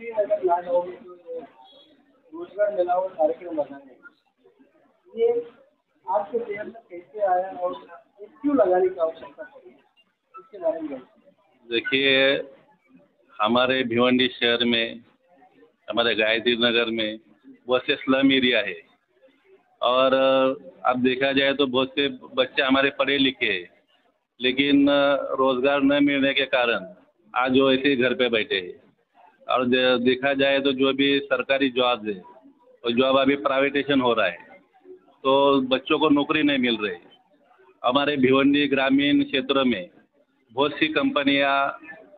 राष्ट्रीय नगर लखनऊ में जो ये रोजगार मेला और कार्यक्रम लगाने, ये आपके जहन में कैसे आया और ये क्यों लगाने की आवश्यकता पड़ी, इसके बारे में बताइए। देखिए, हमारे भिवंडी शहर में, हमारे गायत्री नगर में बहुत से स्लम एरिया है और अब देखा जाए तो बहुत से बच्चे हमारे पढ़े लिखे हैं, लेकिन रोज़गार न मिलने के कारण आज वो ऐसे ही घर पे बैठे हैं। और देखा जाए तो जो भी सरकारी जॉब है वो जॉब अभी प्राइवेटेशन हो रहा है, तो बच्चों को नौकरी नहीं मिल रही। हमारे भिवंडी ग्रामीण क्षेत्र में बहुत सी कंपनियां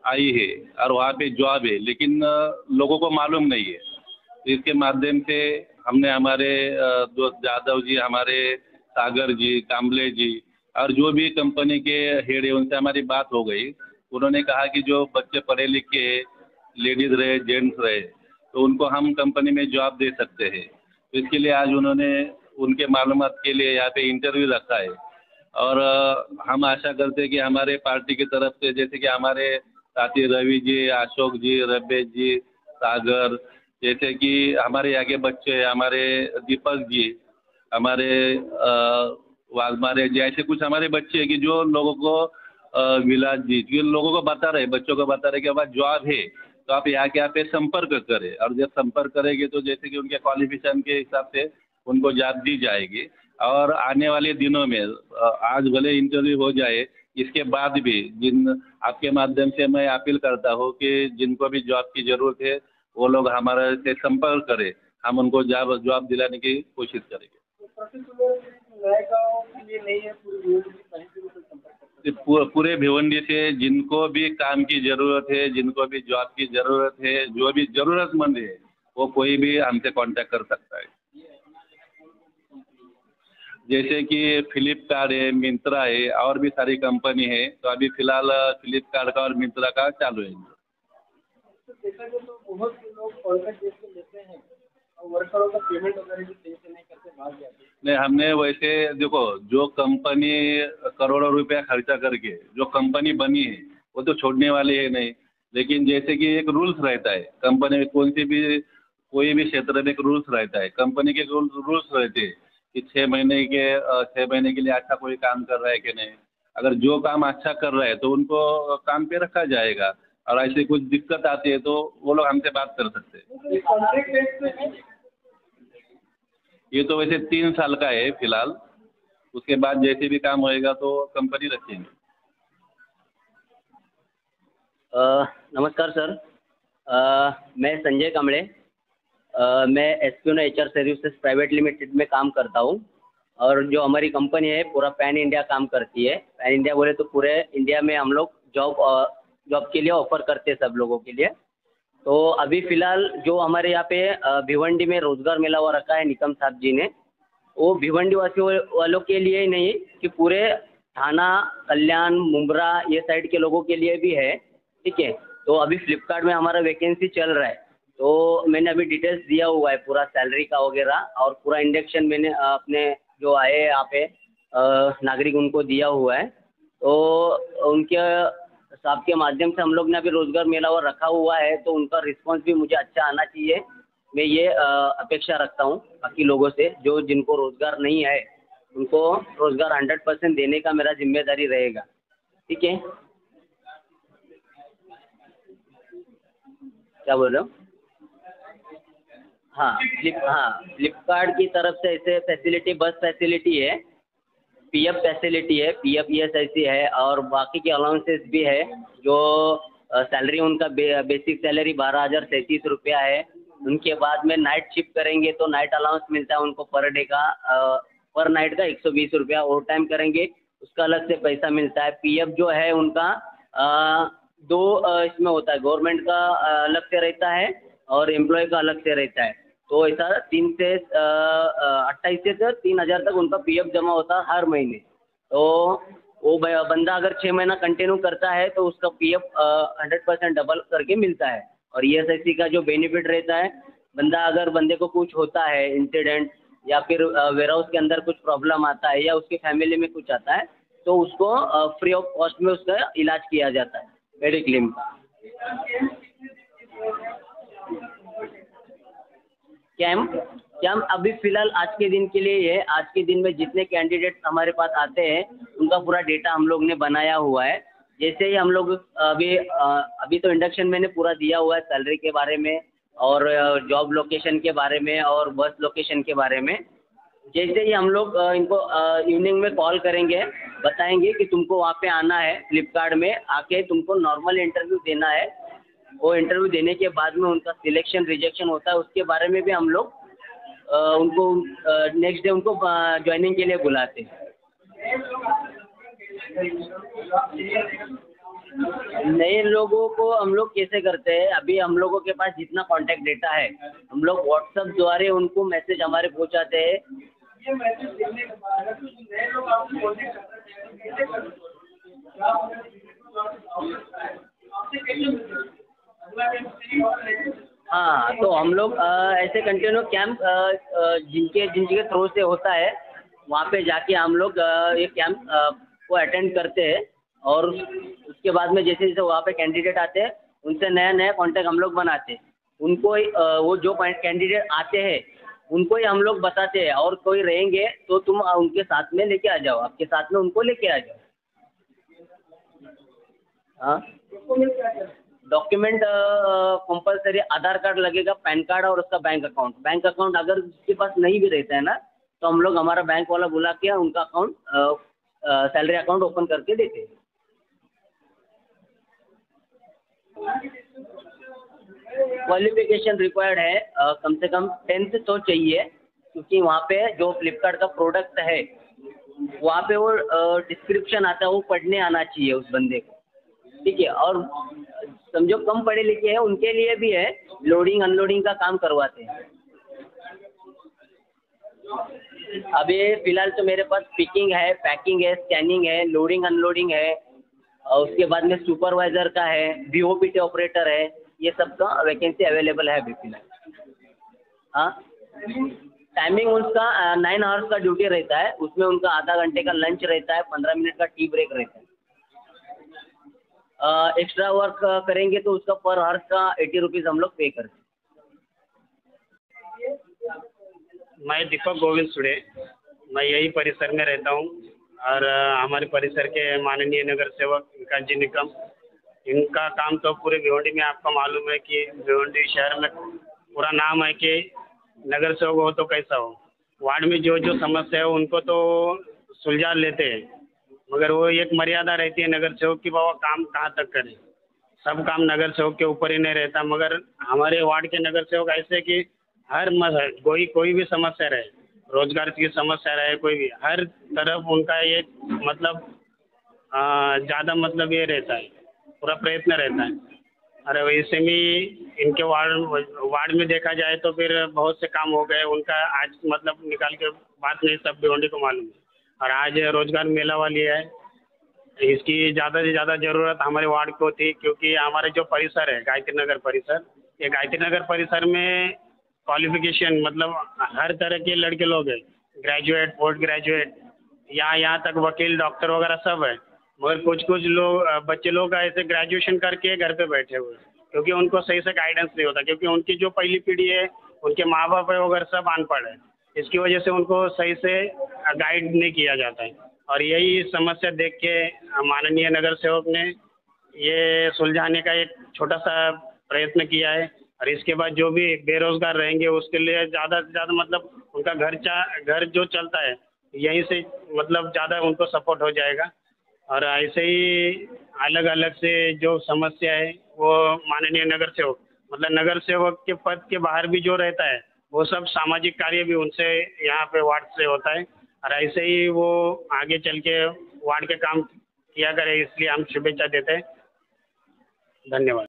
आई है और वहाँ पे जॉब है, लेकिन लोगों को मालूम नहीं है। इसके माध्यम से हमने हमारे दोस्त यादव जी, हमारे सागर जी, काम्बले जी और जो भी कंपनी के हेड है उनसे हमारी बात हो गई। उन्होंने कहा कि जो बच्चे पढ़े लिखे लेडीज़ रहे जेंट्स रहे तो उनको हम कंपनी में जॉब दे सकते हैं। तो इसके लिए आज उन्होंने उनके मालूमात के लिए यहाँ पे इंटरव्यू रखा है और हम आशा करते हैं कि हमारे पार्टी की तरफ से, जैसे कि हमारे साथी रवि जी, अशोक जी, रमेश जी, सागर, जैसे कि हमारे यहाँ के बच्चे, हमारे दीपक जी, हमारे वाघमारे जी, ऐसे कुछ हमारे बच्चे हैं कि जो लोगों को विलास जी, जो लोगों को बता रहे, बच्चों को बता रहे कि अब जॉब है तो आप यहाँ के यहाँ पे संपर्क करें। और जब संपर्क करेंगे तो जैसे कि उनके क्वालिफिकेशन के हिसाब से उनको जॉब दी जाएगी। और आने वाले दिनों में आज भले इंटरव्यू हो जाए, इसके बाद भी आपके माध्यम से मैं अपील करता हूँ कि जिनको भी जॉब की ज़रूरत है वो लोग हमारे से संपर्क करें, हम उनको जॉब दिलाने की कोशिश करेंगे। पूरे भिवंडी से जिनको भी काम की ज़रूरत है, जिनको भी जॉब की ज़रूरत है, जो भी ज़रूरतमंद है वो कोई भी हमसे कांटेक्ट कर सकता है। जैसे कि फ्लिपकार्ट है, मिंत्रा है और भी सारी कंपनी है, तो अभी फ़िलहाल फ्लिपकार्ट का और मिंत्रा का चालू है। देखा जाए तो बहुत से लोग कॉन्ट्रैक्ट बेस पे लेते हैं और वर्करों का पेमेंट वगैरह भी सही से नहीं करते, भाग जाते हैं। नहीं, हमने वैसे देखो, जो कंपनी करोड़ों रुपया खर्चा करके जो कंपनी बनी है वो तो छोड़ने वाली है नहीं। लेकिन जैसे कि एक रूल्स रहता है कंपनी में, कोई भी क्षेत्र में एक रूल्स रहता है, कंपनी के रूल्स रहते हैं कि 6 महीने के लिए अच्छा कोई काम कर रहा है कि नहीं। अगर जो काम अच्छा कर रहा है तो उनको काम पे रखा जाएगा, और ऐसे कुछ दिक्कत आती है तो वो लोग हमसे बात कर सकते हैं। ये तो वैसे 3 साल का है फिलहाल, उसके बाद जैसे भी काम होएगा तो कंपनी रखेंगे। नमस्कार सर, मैं संजय कांबळे, मैं एसक्यून एचआर सर्विसेज प्राइवेट लिमिटेड में काम करता हूँ। और जो हमारी कंपनी है पूरा पैन इंडिया काम करती है। पैन इंडिया बोले तो पूरे इंडिया में हम लोग जॉब के लिए ऑफर करते हैं सब लोगों के लिए। तो अभी फ़िलहाल जो हमारे यहाँ पे भिवंडी में रोज़गार मेला हुआ रखा है निकम साहब जी ने, वो भिवंडी वासियों वालों के लिए ही नहीं कि पूरे थाना, कल्याण, मुंब्रा ये साइड के लोगों के लिए भी है, ठीक है। तो अभी फ्लिपकार्ट में हमारा वैकेंसी चल रहा है, तो मैंने अभी डिटेल्स दिया हुआ है पूरा सैलरी का वगैरह, और पूरा इंडक्शन मैंने अपने जो आए यहाँ पे नागरिक उनको दिया हुआ है। तो उनके साहब के माध्यम से हम लोग ने अभी रोज़गार मेला और रखा हुआ है, तो उनका रिस्पांस भी मुझे अच्छा आना चाहिए। मैं ये अपेक्षा रखता हूँ बाकी लोगों से, जो जिनको रोज़गार नहीं है उनको रोज़गार 100% देने का मेरा जिम्मेदारी रहेगा, ठीक है। क्या बोल रहे हो? हाँ, फ्लिपकार्ट की तरफ से ऐसे फैसिलिटी, बस फैसिलिटी है, पीएफ फैसिलिटी है, पीएफ ईएसआईसी है, और बाकी के अलाउंसेस भी है। जो सैलरी उनका बेसिक सैलरी 12,033 रुपया है। उनके बाद में नाइट शिफ्ट करेंगे तो नाइट अलाउंस मिलता है उनको पर डे का, पर नाइट का 120 रुपया। ओवर टाइम करेंगे उसका अलग से पैसा मिलता है। पीएफ जो है उनका दो इसमें होता है, गवर्नमेंट का अलग से रहता है और एम्प्लॉय का अलग से रहता है। तो ऐसा 3 से 28 से 3,000 तक उनका पीएफ जमा होता है हर महीने। तो वो बंदा अगर 6 महीना कंटिन्यू करता है तो उसका पीएफ 100% डबल करके मिलता है। और ईएसआईसी का जो बेनिफिट रहता है, बंदे को कुछ होता है इंसिडेंट, या फिर वेयर हाउस के अंदर कुछ प्रॉब्लम आता है, या उसके फैमिली में कुछ आता है, तो उसको फ्री ऑफ कॉस्ट में उसका इलाज किया जाता है मेडिक्लेम का। कैंप अभी फ़िलहाल आज के दिन के लिए है। आज के दिन में जितने कैंडिडेट हमारे पास आते हैं उनका पूरा डेटा हम लोग ने बनाया हुआ है। जैसे ही हम लोग अभी तो इंडक्शन मैंने पूरा दिया हुआ है, सैलरी के बारे में और जॉब लोकेशन के बारे में और बस लोकेशन के बारे में। जैसे ही हम लोग इनको इवनिंग में कॉल करेंगे, बताएंगे कि तुमको वहाँ पे आना है, फ्लिपकार्ट में आके तुमको नॉर्मल इंटरव्यू देना है। वो इंटरव्यू देने के बाद में उनका सिलेक्शन रिजेक्शन होता है, उसके बारे में भी हम लोग उनको नेक्स्ट डे उनको ज्वाइनिंग के लिए बुलाते हैं। नए लोगों को हम लोग कैसे करते हैं, अभी हम लोगों के पास जितना कॉन्टैक्ट डेटा है हम लोग व्हाट्सएप द्वारा उनको मैसेज हमारे पहुंचाते हैं। ये मैसेज देने के बाद अगर कुछ नए लोग आपको कॉन्टैक्ट करते हैं हाँ, तो हम लोग ऐसे कंटिन्यू कैंप जिनके थ्रू से होता है वहाँ पे जाके हम लोग ये कैंप को अटेंड करते हैं। और उसके बाद में जैसे जैसे वहाँ पे कैंडिडेट आते हैं उनसे नया नया कॉन्टैक्ट हम लोग बनाते हैं। उनको ही वो जो कैंडिडेट आते हैं उनको ही हम लोग बताते हैं, और कोई रहेंगे तो तुम उनके साथ में लेके आ जाओ, आपके साथ में उनको लेके आ जाओ। हाँ, डॉक्यूमेंट कंपलसरी आधार कार्ड लगेगा, पैन कार्ड और उसका बैंक अकाउंट। बैंक अकाउंट अगर उसके पास नहीं भी रहता है ना तो हम लोग हमारा बैंक वाला बुला के उनका अकाउंट सैलरी अकाउंट ओपन करके देते हैं। क्वालिफिकेशन रिक्वायर्ड है, कम से कम 10th तो चाहिए, क्योंकि वहाँ पे जो फ्लिपकार्ट का प्रोडक्ट है वहाँ पे वो डिस्क्रिप्शन आता है, वो पढ़ने आना चाहिए उस बंदे को, ठीक है। और समझो कम पढ़े लिखे हैं उनके लिए भी है, लोडिंग अनलोडिंग का काम करवाते हैं। अभी फ़िलहाल तो मेरे पास पिकिंग है, पैकिंग है, स्कैनिंग है, लोडिंग अनलोडिंग है, और उसके बाद में सुपरवाइज़र का है, BOPT ऑपरेटर है, ये सब का वैकेंसी अवेलेबल है अभी फ़िलहाल। हाँ, टाइमिंग उसका 9 आवर्स का ड्यूटी रहता है, उसमें उनका आधा घंटे का लंच रहता है, 15 मिनट का टी ब्रेक रहता है। एक्स्ट्रा वर्क करेंगे तो उसका पर आवर्स का 80 रुपीज़ हम लोग पे करते हैं। मैं दीपक गोविंद सुड़े, मैं यही परिसर में रहता हूँ, और हमारे परिसर के माननीय नगर सेवक विकास जी निकम, इनका काम तो पूरे भिवंडी में आपको मालूम है कि भिवंडी शहर में पूरा नाम है कि नगर सेवक हो तो कैसा हो। वार्ड में जो जो समस्या है उनको तो सुलझा लेते हैं, मगर वो एक मर्यादा रहती है नगर सेवक की, बाबा काम कहाँ तक करें। सब काम नगर सेवक के ऊपर ही नहीं रहता, मगर हमारे वार्ड के नगर सेवक ऐसे कि हर कोई भी समस्या रहे, रोजगार की समस्या रहे, कोई भी, हर तरफ उनका ये मतलब ज़्यादा मतलब ये रहता है, पूरा प्रयत्न रहता है। अरे वैसे भी इनके वार्ड में देखा जाए तो फिर बहुत से काम हो गए उनका, आज मतलब निकाल के बात नहीं, सब भिवंडी को मालूम है। और आज रोजगार मेला वाली है, इसकी ज़्यादा से ज़्यादा ज़रूरत हमारे वार्ड को थी, क्योंकि हमारे जो परिसर है गायत्री नगर परिसर, ये गायत्री नगर परिसर में क्वालिफिकेशन मतलब हर तरह के लड़के लोग हैं, ग्रेजुएट, पोस्ट ग्रेजुएट, यहाँ तक वकील, डॉक्टर वगैरह सब है, मगर कुछ लोग बच्चे लोग ऐसे ग्रेजुएशन करके घर पे बैठे हुए, क्योंकि उनको सही से गाइडेंस नहीं होता, क्योंकि उनकी जो पहली पीढ़ी है उनके माँ बाप है वगैरह सब अनपढ़ है, इसकी वजह से उनको सही से गाइड नहीं किया जाता है। और यही समस्या देख के माननीय नगर सेवक ने ये सुलझाने का एक छोटा सा प्रयत्न किया है। और इसके बाद जो भी बेरोजगार रहेंगे उसके लिए ज़्यादा से ज़्यादा मतलब उनका घर जो चलता है यहीं से मतलब ज़्यादा उनको सपोर्ट हो जाएगा। और ऐसे ही अलग अलग से जो समस्या है वो माननीय नगर सेवक मतलब नगर सेवक के पद के बाहर भी जो रहता है वो सब सामाजिक कार्य भी उनसे यहाँ पे वार्ड से होता है, और ऐसे ही वो आगे चल के वार्ड के काम किया करे, इसलिए हम शुभेच्छा देते हैं। धन्यवाद।